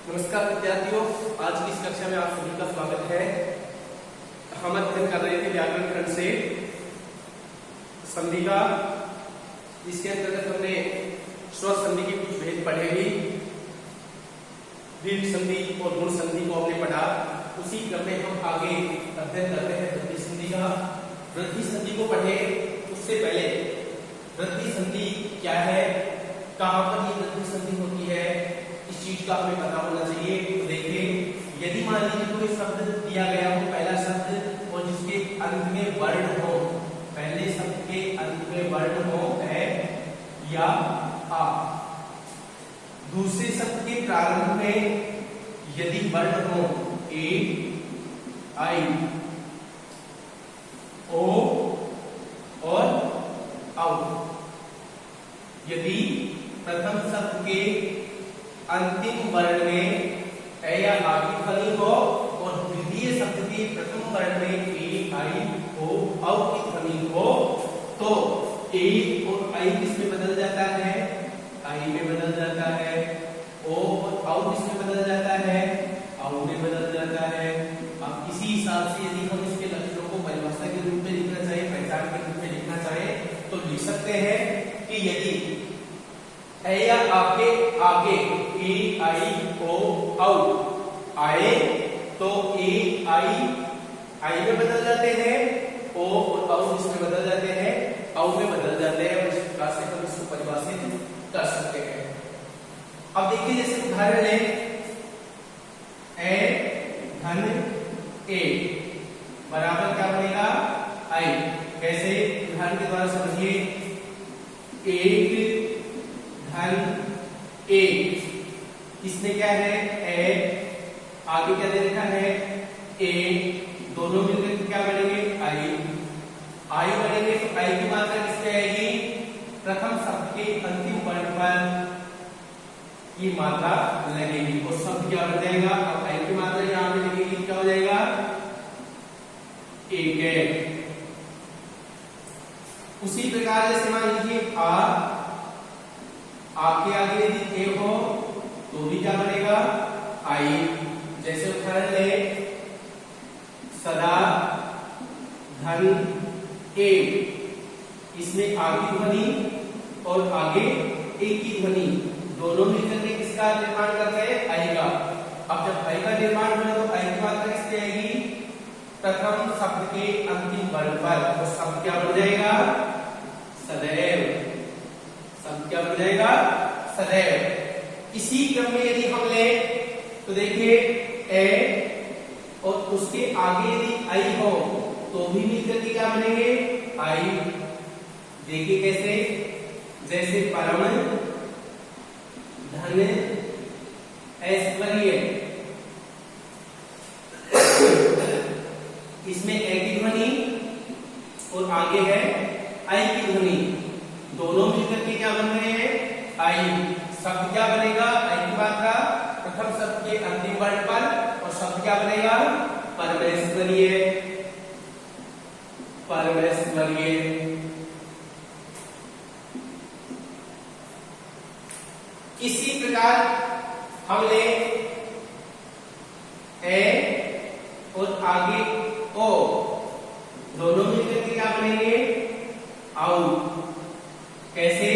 नमस्कार विद्यार्थियों, आज की इस कक्षा में आप सभी का स्वागत है। हम अध्ययन कर रहे थे व्याकरण खंड से संधि का, जिसके अंतर्गत हमने स्वर संधि के कुछ भेद पढ़े भी, दीर्घ संधि और गुण संधि को हमने पढ़ा। उसी क्रम में हम आगे अध्ययन करते हैं वृद्धि संधि का। वृद्धि संधि को पढ़े उससे पहले वृद्धि संधि क्या है, कहाँ पर ये वृद्धि संधि होती है, इस चीज का हमें पता होना चाहिए। तो देखिए, यदि मान लीजिए कोई शब्द दिया गया हो, पहला शब्द और जिसके अंत में वर्ण हो, पहले शब्द के अंत में वर्ण हो है या आ, दूसरे शब्द के प्रारंभ में यदि वर्ण हो ए, आई, ओ और औ, यदि प्रथम शब्द के अंतिम वर्ण में ए या आ की ध्वनि हो और द्वितीय शब्द के प्रथम वर्ण में ए, आई, ओ, औ की ध्वनि हो, तो ए और आई किसमें बदल जाता है, आई में बदल जाता है। ओ और औ किसमें बदल जाता है, औ में बदल जाता है। अब इसी हिसाब से यदि हम इसके लक्षणों को परिभाषा के रूप में लिखना चाहे, पहचान के रूप में लिखना चाहे, तो लिख सकते हैं कि यदि ए या आगे आगे ए, आई, ओ, औ आए तो ए, आई में बदल जाते हैं, ओ और औ इसमें बदल जाते हैं, औ में बदल जाते हैं। और इस प्रकार से हम इसको परिभाषित कर सकते हैं। अब देखिए, जैसे उदाहरण लें, ए धन ए बराबर क्या बनेगा, आई। कैसे, उदाहरण के द्वारा समझिए, एक धन एक, इसमें क्या है ए, आगे क्या दे रखा है ए, दोनों मिलकर क्या बनेंगे आई, आई बनेंगे। तो आई की मात्रा किसमें आएगी, प्रथम शब्द के अंतिम वर्ण पर ये मात्रा लगेगी और शब्द क्या बन जाएगा। अब आई की मात्रा यहाँ पे लगेगी, क्या हो जाएगा एक है। उसी प्रकार जैसे मान लीजिए आ के आगे यदि ए हो तो भी क्या बनेगा आई। जैसे उदाहरण ले, सदा धन एक, इसमें आ की ध्वनि और आगे ए की ध्वनि दोनों मिलकर के किसका निर्माण करते हैं, आई का। अब जब आई का निर्माण हो तो आई की मात्रा किससे आएगी, प्रथम शब्द के अंतिम वर्ण पर। तो शब्द क्या बन जाएगा, सदैव। शब्द क्या बन जाएगा, सदैव। इसी क्रम में यदि हम ले तो देखिए, ए और उसके आगे यदि आई हो तो भी मिलकर के क्या बनेंगे, आई। देखिए कैसे, जैसे परम धन ऐश्वर्य, इसमें ए की ध्वनि और आगे है आई की ध्वनि, दोनों मिलकर के क्या बन रहे हैं, आई। शब्द क्या बनेगा, आई की मात्रा प्रथम शब्द के अंतिम वर्ण पर, और शब्द क्या बनेगा, परमेश्वरीय, परमेश्वरीय। इसी प्रकार हम ले ए और आगे ओ, दोनों मिलकर के क्या बनेंगे, औ। कैसे,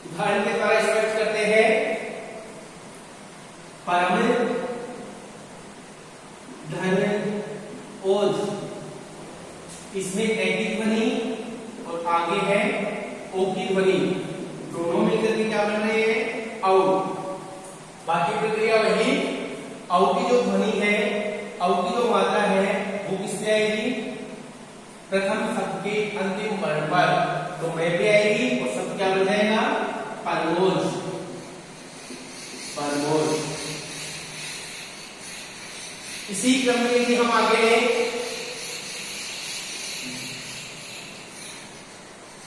उदाहरण के द्वारा स्पष्ट करते हैं, परम धन ओज, इसमें ए की ध्वनि और आगे है ओ की ध्वनि, दोनों मिलकर के क्या बन रहे हैं, औ। बाकी प्रक्रिया वही, औ की जो ध्वनि है, औ की जो मात्रा है वो किसमें आएगी, प्रथम शब्द के अंतिम वर्ण पर, तो मैं भी आएगी और शब्द क्या बन जाएगा, परमोज, परमोज। इसी क्रम में यदि हम आगे लें,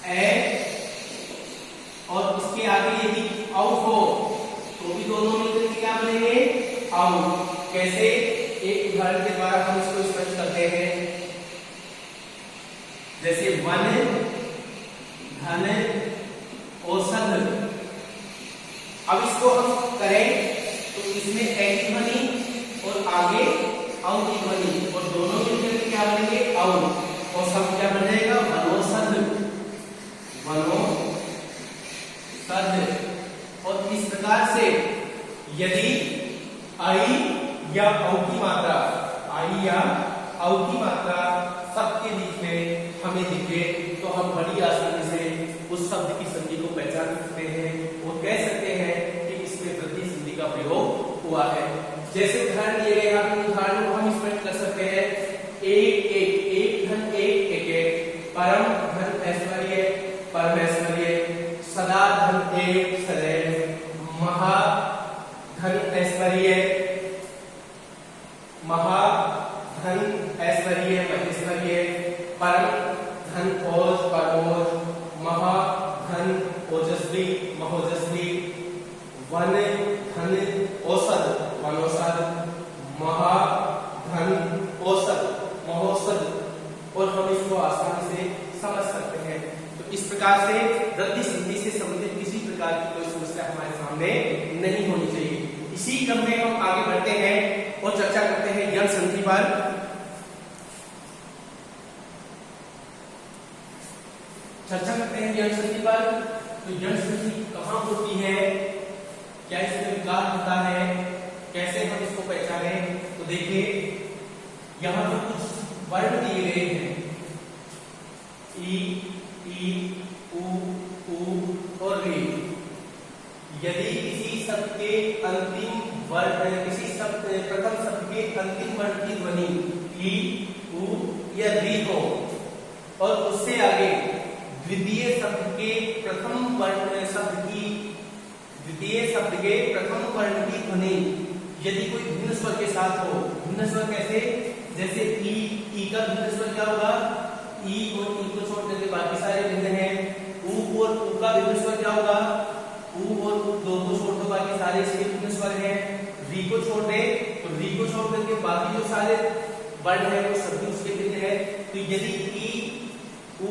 ए और उसके आगे यदि औ हो तो भी दोनों मिलकर के क्या बनेंगे, औ। कैसे, एक उदाहरण के द्वारा हम इसको स्पष्ट करते हैं। जैसे वन धन औषध, अब इसको हम करें इसमें ए की ध्वनि और आगे औ की ध्वनि और दोनों मिलकर के क्या बनेंगे औ, और शब्द क्या बन जाएगा वनौषध, वनौषध। और इस प्रकार से यदि आई या औ की मात्रा, आई या औ की मात्रा शब्द के बीच में हमें दिखे तो हम बड़ी आसानी से उस शब्द की संधि को पहचान सकते हैं और कह सकते हैं कि इसमें वृद्धि संधि का प्रयोग हुआ है। जैसे उदाहरण दिए गए हैं, उदाहरण को हम स्पष्ट कर सकते हैं। एक एक, एक धन एक, एक एक, परम धन ऐश्वर्य, परम ऐश्वर्य, सदा धन एक, सदैव, महा धन ऐश्वर्य, महा धन ऐश्वर्य, महेश्वर्य, परम धन ओज, परोज, महा धन ओजस्वी, महोजस्वी, वन धन औसत, वनौषध, महा धन औसत, महोषध। और हम इसको आसानी से समझ सकते हैं। तो इस प्रकार से वृद्धि संधि से संबंधित किसी प्रकार की कोई समस्या हमारे सामने नहीं होनी चाहिए। इसी क्रम में हम आगे बढ़ते हैं और चर्चा करते हैं यण संधि पर। चर्चा करते हैं यण संधि पर। तो यण संधि कहाँ होती है, क्या इसमें विकार होता है, कैसे हम इसको पहचाने? तो देखिए यहाँ पर कुछ वर्ण दिए गए हैं, ई, उ और रे। यदि किसी शब्द के अंतिम वर्ण, किसी शब्द प्रथम शब्द के अंतिम वर्ण की ध्वनि ई, उ या री हो और उससे आगे द्वितीय शब्द के प्रथम वर्ण शब्द की, द्वितीय शब्द के प्रथम वर्ण की ध्वनि यदि कोई भिन्न स्वर के साथ हो। भिन्न स्वर कैसे? जैसे ई का भिन्न स्वर क्या होगा? ई और ई को छोड़ करके बाकी सारे भिन्न हैं। उ और उ का भिन्न स्वर क्या होगा? उ और उ दो को छोड़ दो, बाकी सारे इसके भिन्न स्वर हैं। री को छोड़ दे तो री को छोड़ करके बाकी जो सारे वर्ण है वो सभी उसके भिन्न है। तो यदि ई, उ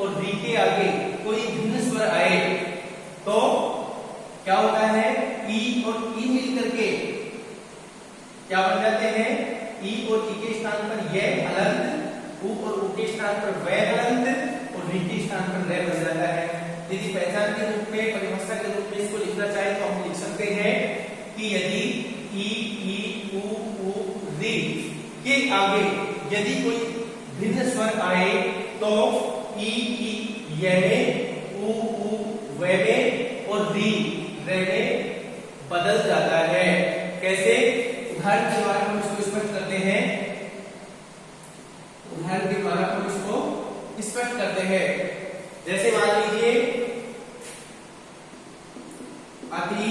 और री के आगे कोई भिन्न स्वर आए तो क्या होता है? ई और ई मिल करके क्या बन जाते हैं? ई और ई के स्थान पर ये हलंत, उ और उ के स्थान पर वै हलंत और री के स्थान पर रे बन जाता है। यदि पहचान के रूप में, परिभाषा के रूप में इसको लिखना चाहे तो हम लिख सकते हैं कि यदि ई, उ, री के आगे यदि कोई भिन्न स्वर आए तो ई ये में, उ वे में और री रे में बदल जाता है। कैसे? उदाहरण के द्वारा हम इसको स्पष्ट करते हैं। उदाहरण के द्वारा हम इसको स्पष्ट करते हैं। जैसे मान लीजिए अति,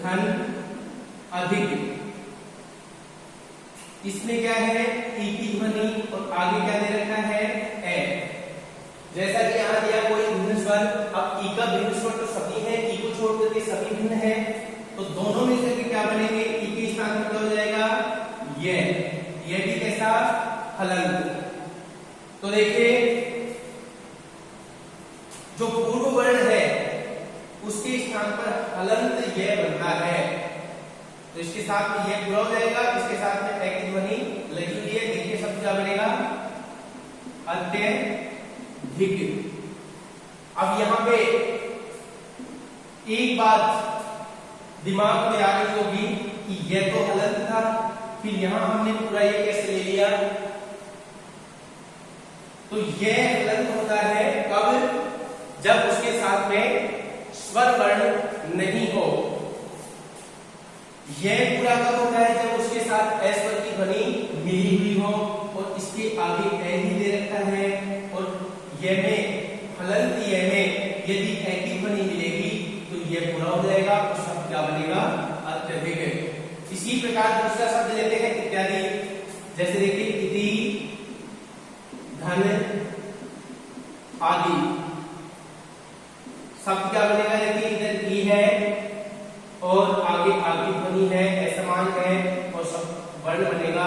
धन, अधिक। इसमें क्या है? ई की ध्वनि और आगे क्या दे रखा है? ए। जैसा कि यहाँ दिया कोई भिन्न स्वर, अब ई का भिन्न स्वर तो सभी है, ई को छोड़ करके सभी भिन्न है, तो दोनों में से क्या बनेंगे? ई के स्थान पर क्या हो जाएगा? ये भी कैसा? हलंत। तो देखिए जो पूर्व वर्ण है उसके स्थान पर हलंत ये बनता है, तो इसके साथ में ये पूरा हो जाएगा, इसके साथ में ए की ध्वनि लगी हुई है। देखिए शब्द क्या बनेगा? अत्यधिक। अब यहाँ पे एक बात दिमाग में आ रही होगी कि ये तो हलंत था, फिर यहां हमने पूरा ये कैसे ले लिया? तो ये हलंत होता है कब? जब उसके साथ में स्वर वर्ण नहीं हो। यह पूरा कब होता है? जब उसके साथ ए स्वर की ध्वनि मिली हुई हो और इसके आगे ए ही दे रखा है और ये में हलंत ये में यदि ए की ध्वनि मिलेगी तो ये पूरा हो जाएगा और शब्द क्या बनेगा? अत्यधिक। इसी प्रकार दूसरा शब्द लेते हैं इत्यादि। जैसे देखिए इति, धन, आदि। शब्द क्या बनेगा? देखिए इधर ई है और आगे आगे ध्वनि है, असमान है और शब्द वर्ण बनेगा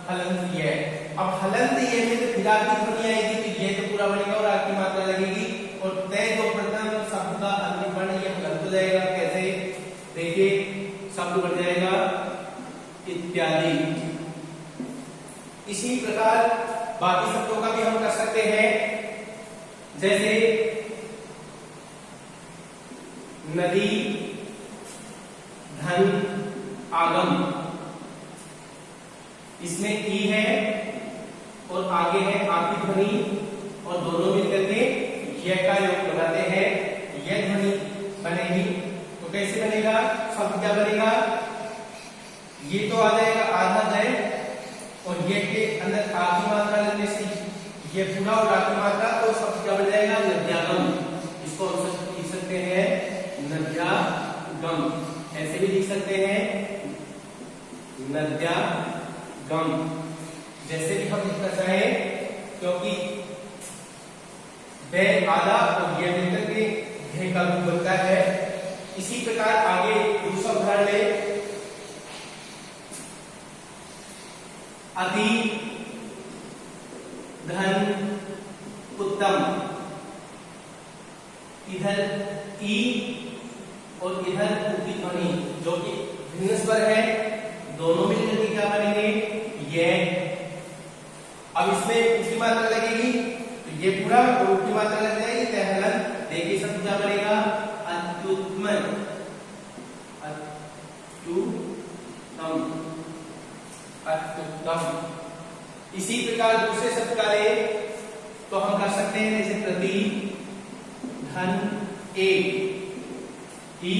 हलंत ये। अब हलंत ये में तो फिर आगे ध्वनि आएगी तो ये तो पूरा बनेगा और आगे मात्रा लगेगी और तय जो प्रथम शब्द का अंतिम वर्ण ये हलंत हो जाएगा। कैसे? देखिए शब्द बन जाएगा इत्यादि। इसी प्रकार बाकी शब्दों का भी हम कर सकते हैं, जैसे नदी, धन, आगम। इसमें ई है और आगे है आपकी ध्वनि, और दोनों मिलकर के यह का योग बनाते हैं, यह ध्वनि बनेगी। तो कैसे बनेगा? शब्द क्या बनेगा? ये तो आ जाएगा आधा जय, और ये के अंदर आखिरी मात्रा लगने से ये पूरा और आखिरी मात्रा, तो शब्द क्या बन जाएगा? नद्यागम। इसको हम लिख सकते हैं नद्यागम, ऐसे भी लिख सकते हैं नद्यागम, जैसे भी हम लिखना चाहें, क्योंकि वे आधा और यह मिलकर के घे का रूप बनता है। इसी प्रकार आगे दूसरा उदाहरण ले, अति, धन, उत्तम। इधर ई और इधर ऊपरी ध्वनि जो कि भिन्न स्वर है, दोनों मिलकर के क्या बनेंगे? यह। अब इसमें ऊपरी मात्रा लगेगी, तो ये पूरा और ऊपरी मात्रा लग जाएगी, तहलन। देखिए शब्द क्या बनेगा? अत्युत्तम, अत्युत्तम, अत्युत्तम। इसी प्रकार दूसरे शब्द का ले तो हम कर सकते हैं, जैसे प्रति, धन, एक, ई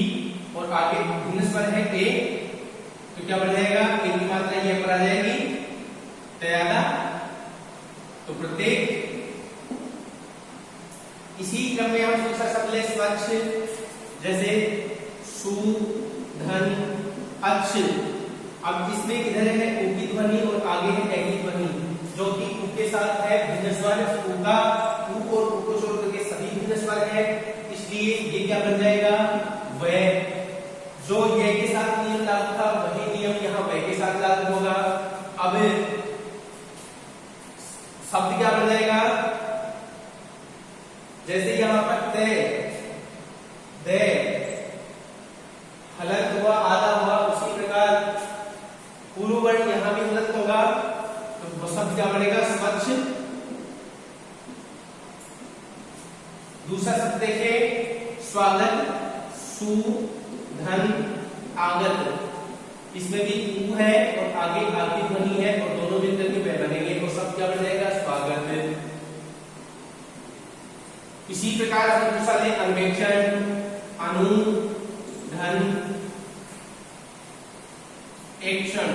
और आगे भिन्न स्वर है ए, तो क्या बन जाएगा? ए की मात्रा ये पर आ जाएगी, तयादा, तो प्रत्येक। इसी क्रम में हम दूसरा शब्द ले, स्वच्छ, जैसे सु, धन, अच्छ। अब इसमें इधर है ऊ की ध्वनि और आगे है ए की ध्वनि, जो कि ऊ के साथ है भिन्न स्वर। ऊ का ऊ और ऊ को छोड़ करके सभी भिन्न स्वर है, इसलिए ये क्या बन जाएगा? वह। जो ये के साथ नियम लागू था, वही नियम यहाँ वह के साथ लागू होगा। अब शब्द क्या बन जाएगा? जैसे यहाँ पर ते, दे, हलंत हुआ, आधा हुआ, उसी प्रकार पूर्व वर्ण यहाँ भी हलंत होगा, तो वो शब्द क्या बनेगा? स्वच्छ। दूसरा शब्द देखिए, स्वागत, सु, धन, आगत। इसमें भी ऊ है और आगे आखिरी ध्वनि है, और दोनों मिलकर के वह बनेंगे, तो शब्द क्या बन जाएगा? स्वागत। इसी प्रकार हम दूसरा ले, अन्वेक्षण, अनु, धन, एक्शन।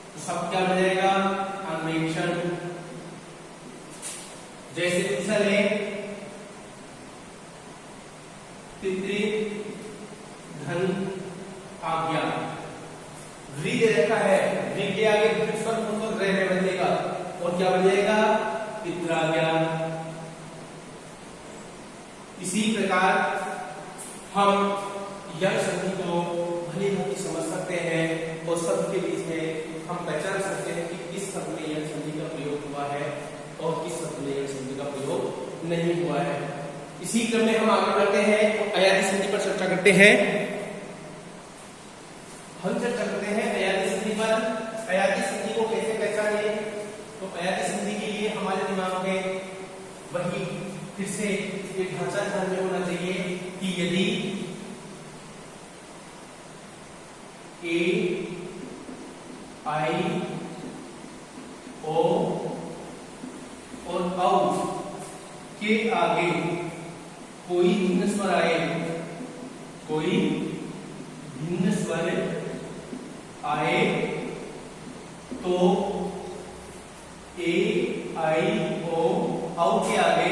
तो शब्द क्या बन जाएगा? अन्वेक्षण। जैसे दूसरा ले, पितृ, धन, आज्ञा। री दे रखा है, री के आगे स्वर रह बनेगा, और क्या बन जाएगा? पितृआज्ञा। इसी प्रकार हम यह संधि को भली भांति समझ सकते हैं, और शब्द के बीच में हम पहचान सकते हैं कि किस शब्द में यह संधि का प्रयोग हुआ है और किस शब्द में यह संधि का प्रयोग नहीं हुआ है। इसी क्रम में हम आगे बढ़ते हैं, तो अयादी संधि पर चर्चा करते हैं। हम चर्चा करते हैं अयादी संधि पर। अयादी संधि को कैसे पहचाने? तो अयादी संधि के लिए हमारे दिमाग में वही फिर से एक ढांचा ध्यान में होना चाहिए कि यदि ए, आई, ओ और औ के आगे कोई भिन्न स्वर आए, कोई भिन्न स्वर आए, तो ए, आई, ओ, औ के आगे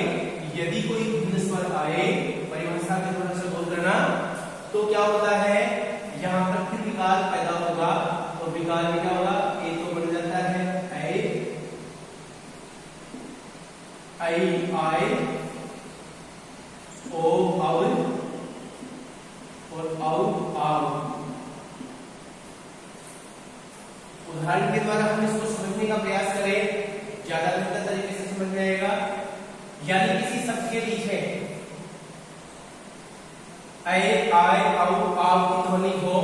यदि कोई भिन्न स्वर आए, परिभाषा के थोड़ा सा बोल करना, तो क्या होता है? यहाँ पर फिर विकार पैदा होगा, और विकार में क्या होगा? ए तो बन जाता है आई, आए, ओ, औ और औ, आव। उदाहरण के द्वारा हम इसको समझने का प्रयास करें, ज्यादा बेहतर तरीके से समझ में आएगा। यानी किसी शब्द के पीछे ऐ, आय, औ, आव की ध्वनि हो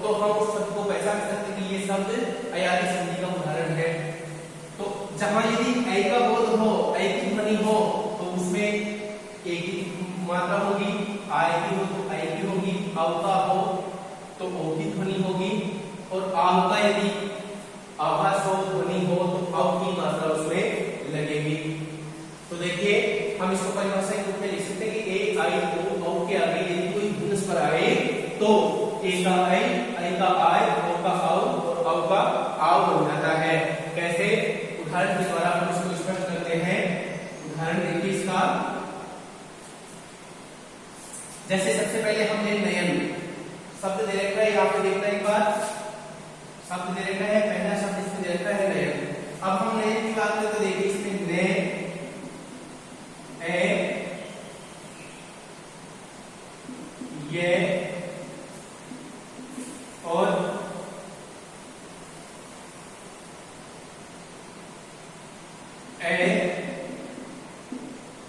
तो हम उस शब्द को पहचान सकते हैं कि ये शब्द अयादी संधि का उदाहरण है। तो जहां यदि ऐ का बोध हो, ऐ की ध्वनि हो तो उसमें ए की मात्रा होगी, आय की हो तो ऐ की होगी, औ का हो तो ओ की ध्वनि होगी, और आव का यदि आभास हो, ध्वनि हो तो औ की मात्रा उसमें लगेगी। तो देखिए हम इसको परिभाषा के रूप में लिख सकते हैं कि ए, आई, ओ, औ के आगे यदि कोई ध्वनि स्वर आए तो ए का ऐ का आय, ओ का औ और औ का आव बन जाता है। कैसे? उदाहरण के द्वारा हम इसको स्पष्ट करते हैं। उदाहरण देखिए इसका, जैसे सबसे पहले हमने नयन शब्द दे रखा है, यहाँ पे देखना एक बार, शब्द दे रखा है, पहला शब्द इसमें दे रखा है नयन। अब हम नयन की बात करें तो देखिए इसमें ने, ए, ये और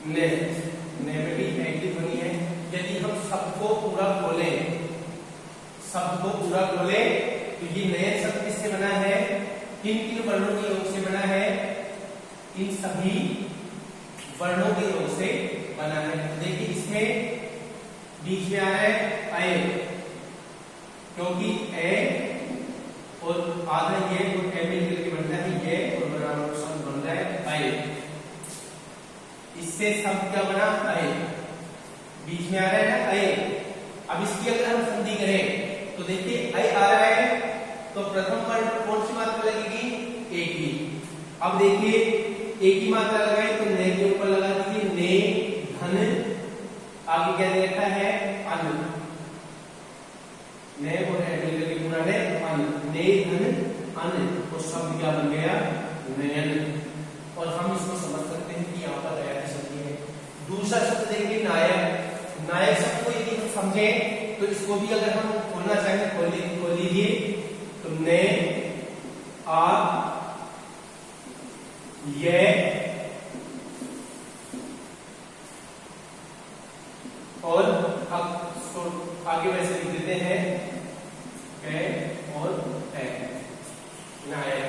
ने में भी एक ही ध्वनि है। यदि हम शब्द को पूरा खोलें, शब्द को पूरा खोलें तो ये नए शब्द किससे बना है? किन किन वर्णों के योग से बना है? इन सभी वर्णों के योग से बना है। देखिए इसमें बीच में आ रहा है ऐ, क्योंकि ए और आधा ये और ए मिलकर के बनता है ये, और बराबर शब्द बन रहा है ऐ। इससे शब्द क्या बना? ऐ। बीच में आ रहा है ना ऐ। अब इसकी अगर हम संधि करें तो देखिए ऐ आ रहा है तो प्रथम वर्ण पर कौन सी मात्रा लगेगी? ए की। अब देखिए ए की मात्रा लगाए तो ने के ऊपर लगा दीजिए, ने, धन, आगे क्या दे रखा है? अन्न। ने और मिलकर के पूरा है अन्न, ने, धन, अन्न, और शब्द क्या बन गया? नयन। और हम इसको समझ सकते हैं कि यहाँ पर अयादी संधि है। दूसरा शब्द देखिए नायक। नायक शब्द को यदि हम समझें तो इसको भी अगर हम खोलना चाहें खोल लीजिए, तो ने, आ, ये, और आगे वैसे लिख देते हैं ए और ए। नायक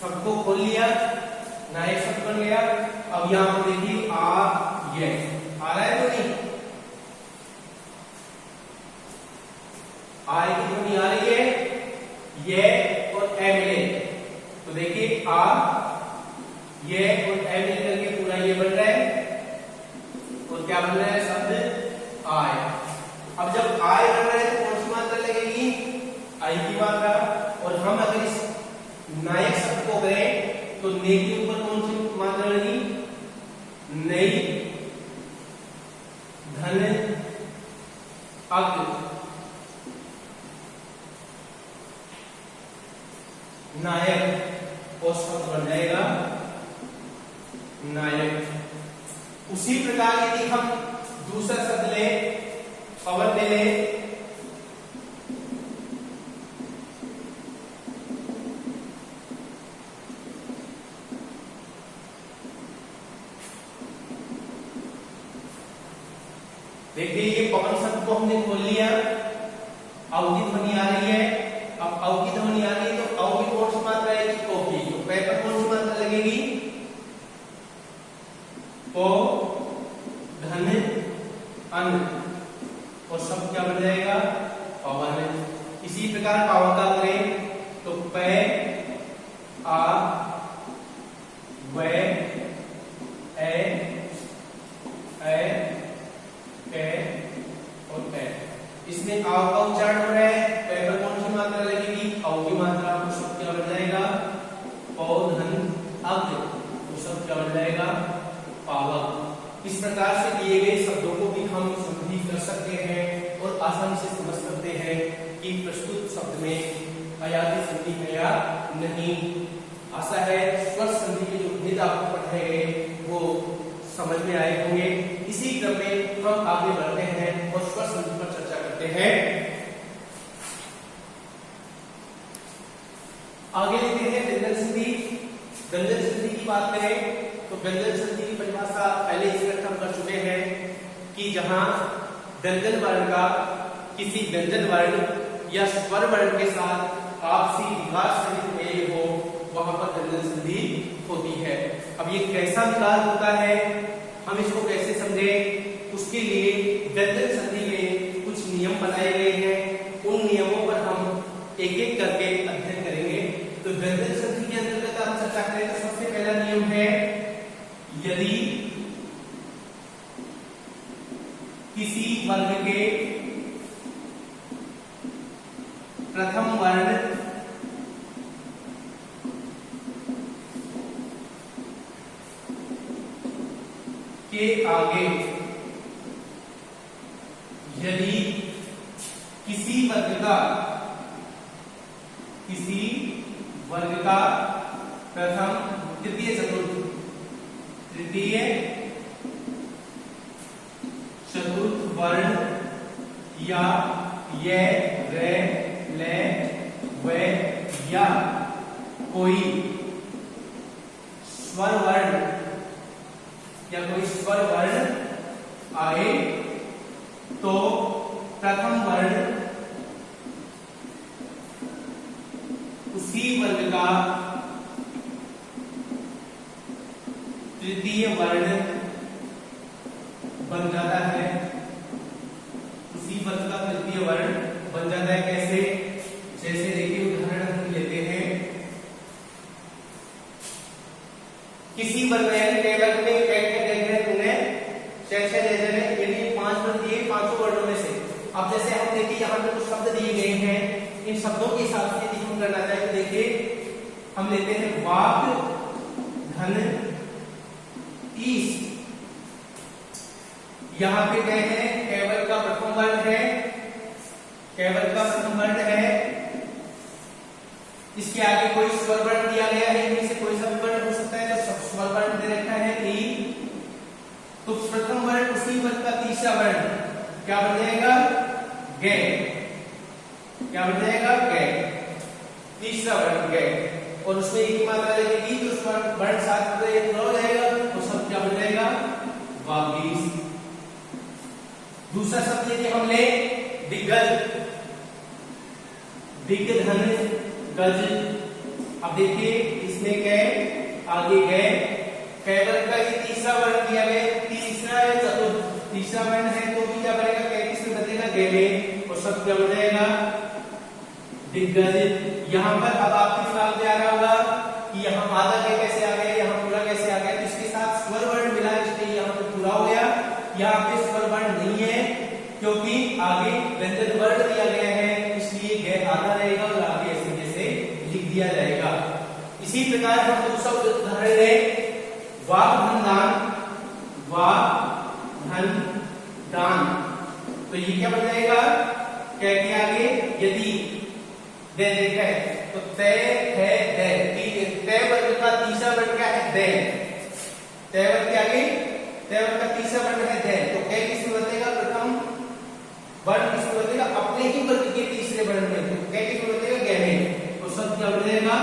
सबको खोल लिया, नायक शब्द बन गया। अब यहां पर देखिए आ, ये आ रहा है तो नहीं? आ की ध्वनि आ रही है, ये और ए मिले तो देखिए आ, ये और ए मिल करके पूरा ये बन रहा है, और क्या बन रहा है? शब्द आय। अब जब आय बन रहा है तो कौन सी मात्रा लगेगी? आई की मात्रा। और हम अगर इस नायक शब्द को करें तो ने के ऊपर कौन सी मात्रा लगी? नई, धन, अग, नायक, और शब्द बन जाएगा नायक। उसी प्रकार यदि हम दूसरा शब्द ले, पवन ले ले, देखिए ये पवन शब्द को हमने खोल लिया, औ की ध्वनि आ रही है। अब औ की ध्वनि आ रही है तो औ की कौन सी मात्रा है? ओ की। तो पै पर कौन सी मात्रा लगेगी? पो, धन, अन्न, और शब्द क्या बन जाएगा? पवन। इसी प्रकार पावन का करें तो पै, आ, वे, ए, और ए। इसमें आव का उच्चारण हो रहा है, पै पर कौन सी मात्रा लगेगी? औ की मात्रा। तो शब्द क्या बन जाएगा? पौ, धन, अग, तो शब्द क्या बन जाएगा? पावक। इस प्रकार से दिए गए शब्दों को भी हम संधि कर सकते हैं और आसानी से समझ सकते हैं कि प्रस्तुत शब्द में अयादी संधि है या नहीं। आशा है स्वर संधि के जो भेद आपको पढ़े गए वो समझ में आए होंगे। इसी क्रम में हम आगे बढ़ते हैं और स्वर संधि पर चर्चा करते हैं। आगे लेते हैं व्यंजन संधि। व्यंजन संधि की बात करें तो व्यंजन संधि की परिभाषा पहले इस पर हम कर चुके हैं कि जहां व्यंजन वर्ण का किसी व्यंजन वर्ण या स्वर वर्ण के साथ आपसी विकास सहित मेल हो, वहां पर व्यंजन संधि होती है। अब ये कैसा विकास होता है, हम इसको कैसे समझें, उसके लिए व्यंजन संधि में कुछ नियम बनाए गए हैं। उन नियमों पर हम एक एक करके अध्ययन करेंगे। तो व्यंजन संधि के अंतर्गत हम चर्चा करें तो सबसे पहला नियम है, यदि किसी वर्ग के प्रथम वर्ण के आगे यदि किसी वर्ग का प्रथम तृतीय चतुर्थ वर्ण या ये रे ले वे या कोई स्वर वर्ण आए तो प्रथम वर्ण उसी वर्ग का तृतीय वर्ण बन जाता है। उसी वर्ग का तृतीय वर्ण बन जाता है। कैसे? जैसे देखिए उदाहरण हम लेते हैं, किसी वर्ग में कई वर्ग में तुमने 6 यानी 5 वर्ण दिए, 5 वर्णों में से। अब जैसे हम देखिए यहाँ पे कुछ शब्द दिए गए हैं, इन शब्दों के हिसाब से यदि हम करना चाहें तो देखिए हम लेते हैं वाक, धन, ईश। यहाँ पे क्या है, कैवल का प्रथम वर्ण है, कैवल का प्रथम वर्ण है, इसके आगे कोई स्वर वर्ण दिया गया है, इनमें से कोई सा भी वर्ण हो सकता है। तो स्वर वर्ण दे रखा है ई, तो प्रथम वर्ण उसी वर्ग का तीसरा वर्ण क्या बन जाएगा, गे। क्या बन जाएगा, गे, तीसरा वर्ण गे। और उसमें एक मात्रा लगेगी तो उस वर्ण साथ पूरा हो जाएगा, तो सब क्या बन जाएगा, वागीश। दूसरा शब्द यदि हम ले दिग्गज, दिग्धन, गज। अब देखिए इसमें क्या आगे गए, कैवल का ये तीसरा वर्ण दिया गया, तीसरा या चतुर्थ तीसरा वर्ण है तो भी क्या बनेगा, कैसे बनेगा, गेले। और सब क्या बन जाएगा, दिग्गज। यहाँ पर अब आपके दिमाग में आ रहा होगा कि यहाँ आधा के कैसे आ गया, यहाँ पूरा कैसे आ गया। तो इसके साथ स्वर वर्ण मिला, इसलिए यहाँ पे पूरा हो गया। यहाँ पे स्वर वर्ण नहीं है क्योंकि आगे व्यंजन वर्ण दिया गया है, इसलिए गे आधा रहेगा और आगे ऐसे जैसे लिख दिया जाएगा। इसी प्रकार हम दूसरा उदाहरण लें, वाक धन दान, वाक धन दान। तो ये क्या बन जाएगा, क्या के आगे यदि दे देखा है तो तय है दे, तय वर्ग का तीसरा वर्ण क्या है, दे। तय वर्ग के आगे तय वर्ग का तीसरा वर्ण है दे, तो कै किसमें बदलेगा, प्रथम वर्ण किसमें बदलेगा, अपने ही वर्ग के तीसरे वर्ण में। तो कै किसमें बदलेगा, गे में। तो सब क्या बदलेगा,